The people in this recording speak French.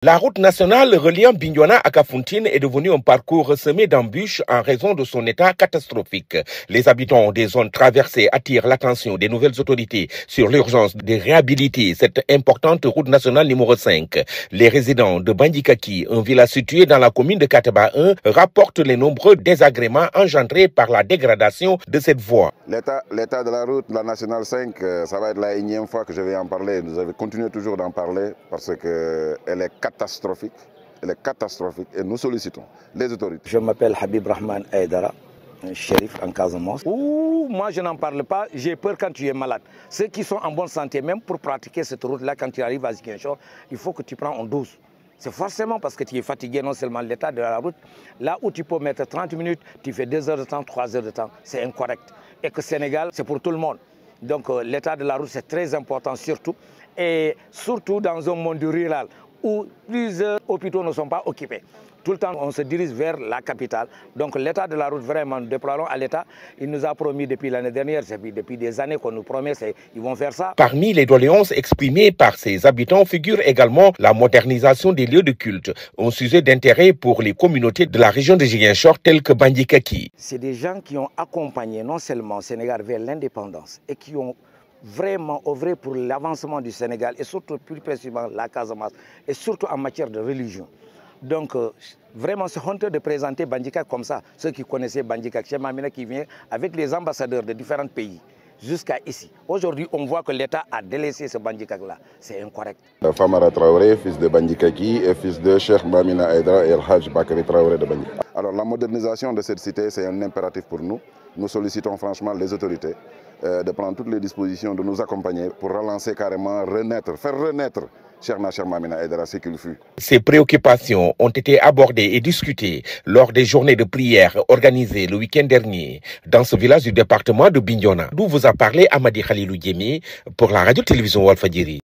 La route nationale reliant Bignona à Kafountine est devenue un parcours semé d'embûches en raison de son état catastrophique. Les habitants des zones traversées attirent l'attention des nouvelles autorités sur l'urgence de réhabiliter cette importante route nationale numéro 5. Les résidents de Bandikaki, un village situé dans la commune de Kataba 1, rapportent les nombreux désagréments engendrés par la dégradation de cette voie. L'état de la route, la nationale 5, ça va être la énième fois que je vais en parler. Nous allons continuer toujours d'en parler parce qu'elle est catastrophique. Elle est catastrophique et nous sollicitons les autorités. Je m'appelle Habib Rahman Aydara, shérif en Casamance. Moi je n'en parle pas, j'ai peur quand tu es malade. Ceux qui sont en bonne santé, même pour pratiquer cette route-là, quand tu arrives à Ziguinchor, il faut que tu prends en douce. C'est forcément parce que tu es fatigué, non seulement l'état de la route. Là où tu peux mettre 30 minutes, tu fais 2 heures de temps, 3 heures de temps. C'est incorrect. Et que Sénégal, c'est pour tout le monde. Donc l'état de la route, c'est très important surtout. Et surtout dans un monde rural où plusieurs hôpitaux ne sont pas occupés. Tout le temps, on se dirige vers la capitale. Donc l'état de la route, vraiment, nous déplorons à l'État. Il nous a promis depuis l'année dernière, depuis des années qu'on nous promet, ils vont faire ça. Parmi les doléances exprimées par ces habitants figure également la modernisation des lieux de culte, un sujet d'intérêt pour les communautés de la région de Ziguinchor telles que Bandikaki. C'est des gens qui ont accompagné non seulement le Sénégal vers l'indépendance et qui ont vraiment œuvré pour l'avancement du Sénégal et surtout plus précisément la Casamance et surtout en matière de religion. Donc vraiment c'est honteux de présenter Bandika comme ça. Ceux qui connaissaient Bandika, Cheikh Mamina qui vient avec les ambassadeurs de différents pays jusqu'à ici. Aujourd'hui, on voit que l'État a délaissé ce Bandika-là. C'est incorrect. Famara Traoré, fils de Bandikaki et fils de Cheikh Mamina Aydra et El-Hajj Bakary Traoré de Bandika. Alors la modernisation de cette cité, c'est un impératif pour nous. Nous sollicitons franchement les autorités de prendre toutes les dispositions, de nous accompagner pour relancer carrément, faire renaître Cheikh Mamina Aydra, ce qu'il fut. Ces préoccupations ont été abordées et discutées lors des journées de prière organisées le week-end dernier dans ce village du département de Bignona, d'où vous a parlé Amadi Khalilou Diémé pour la radio-télévision Walfadjri.